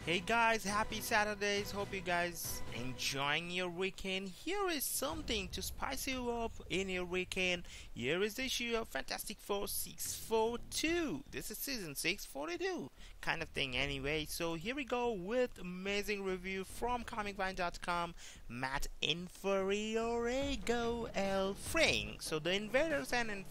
Hey guys, happy Saturdays. Hope you guys enjoying your weekend. Here is something to spice you up in your weekend. Here is the issue of Fantastic Four 642. This is season 642 kind of thing anyway. So here we go with amazing review from comicvine.com. Matt Inferiorego Elfring. So the Invaders and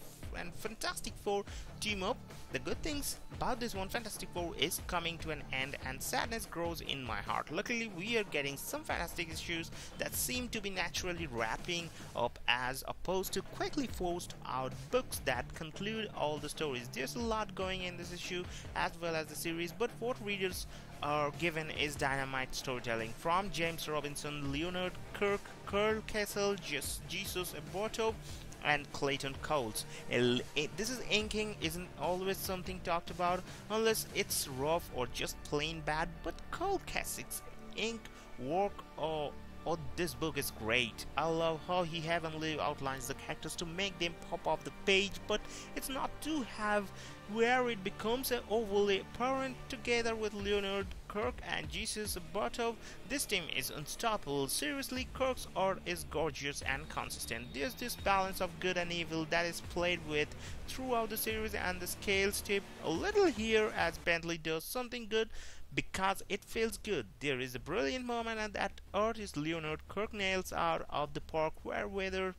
Fantastic Four team up. The good things about this one, Fantastic Four is coming to an end and sadness grows in my heart. Luckily, we are getting some fantastic issues that seem to be naturally wrapping up as opposed to quickly forced out books that conclude all the stories. There's a lot going in this issue as well as the series, but what readers are given is dynamite storytelling from James Robinson, Leonard Kirk, Carl Kessel, Jesus Aborto, and Clayton Coles. This is inking isn't always something talked about unless it's rough or just plain bad, but Cole Keswick's ink work this book is great. I love how he heavenly outlines the characters to make them pop off the page, but it's not to have where it becomes overly apparent. Together with Leonard Kirk and Jesus Bartov, this team is unstoppable. Seriously, Kirk's art is gorgeous and consistent. There's this balance of good and evil that is played with throughout the series, and the scales tip a little here as Bentley does something good because it feels good. There is a brilliant moment, and that artist Leonard Kirk nails out of the park where whether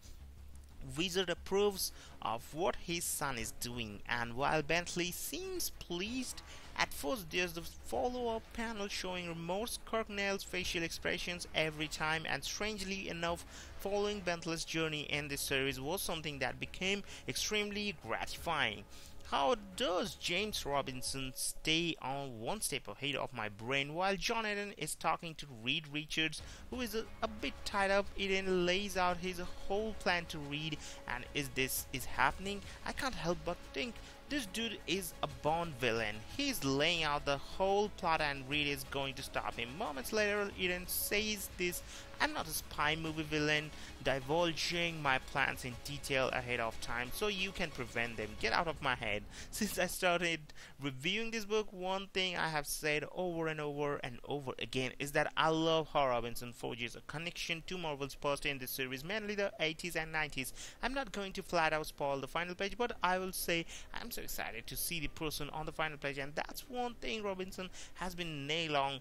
Wizard approves of what his son is doing, and while Bentley seems pleased at first, there's the follow-up panel showing remorse. Kirk nails facial expressions every time, and strangely enough, following Bentley's journey in this series was something that became extremely gratifying. How does James Robinson stay on one step ahead of my brain while John Eden is talking to Reed Richards, who is a bit tied up? Eden lays out his whole plan to Reed, and this is happening, I can't help but think this dude is a Bond villain. He's laying out the whole plot and Reed is going to stop him. Moments later, Eden says this, I'm not a spy movie villain, divulging my plans in detail ahead of time so you can prevent them. Get out of my head. Since I started reviewing this book, one thing I have said over and over and over again is that I love how Robinson forges a connection to Marvel's past in this series, mainly the 80s and 90s. I'm not going to flat out spoil the final page, but I will say I'm so excited to see the person on the final page, and that's one thing Robinson has been nailed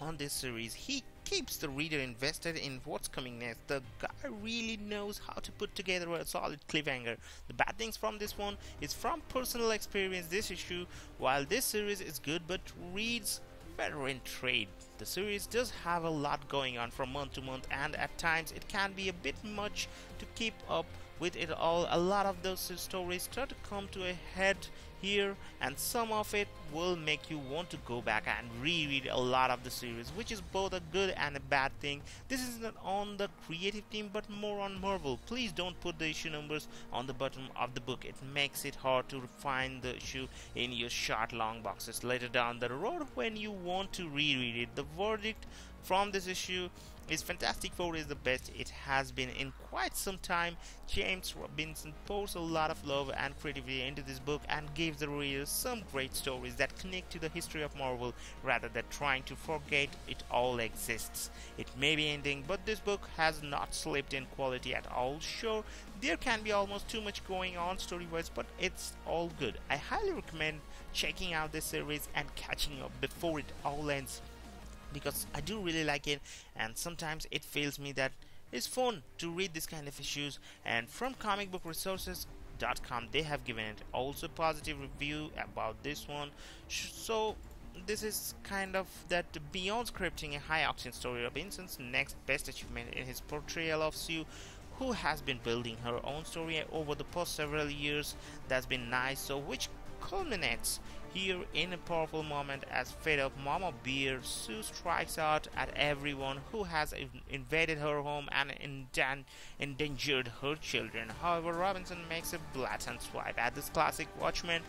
on this series. He keeps the reader invested in what's coming next. The guy really knows how to put together a solid cliffhanger. The bad things from this one is from personal experience. This issue, while this series is good but reads better in trade. The series does have a lot going on from month to month, and at times it can be a bit much to keep up with it all. A lot of those stories start to come to a head here, and some of it will make you want to go back and reread a lot of the series, which is both a good and a bad thing. This is not on the creative team but more on Marvel. Please don't put the issue numbers on the bottom of the book. It makes it hard to find the issue in your short long boxes later down the road when you want to reread it. The verdict from this issue is Fantastic Four is the best it has been in quite some time. James Robinson pours a lot of love and creativity into this book and gives the reader some great stories that connect to the history of Marvel rather than trying to forget it all exists. It may be ending, but this book has not slipped in quality at all. Sure, there can be almost too much going on story-wise, but it's all good. I highly recommend checking out this series and catching up before it all ends, because I do really like it, and sometimes it feels me that it's fun to read this kind of issues. And from comicbookresources.com, they have given it also positive review about this one. So this is kind of that beyond scripting a high octane story, Robinson's next best achievement in his portrayal of Sue, who has been building her own story over the past several years. That's been nice. So which culminates here in a powerful moment as fed up Mama Bear Sue strikes out at everyone who has invaded her home and endangered her children. However, Robinson makes a blatant swipe at this classic Watchmen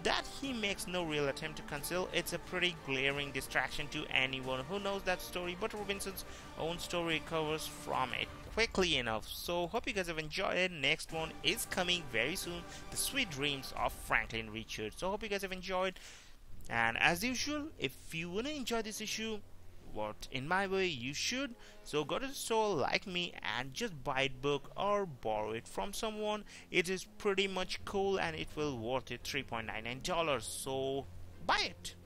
that he makes no real attempt to conceal. It's a pretty glaring distraction to anyone who knows that story, but Robinson's own story recovers from it quickly enough. So hope you guys have enjoyed it. Next one is coming very soon, The Sweet Dreams of Franklin Richards. So hope you guys have enjoyed. And as usual, if you wanna enjoy this issue, what in my way you should, so go to the store like me and just buy it book or borrow it from someone. It is pretty much cool and it will worth it $3.99, so buy it.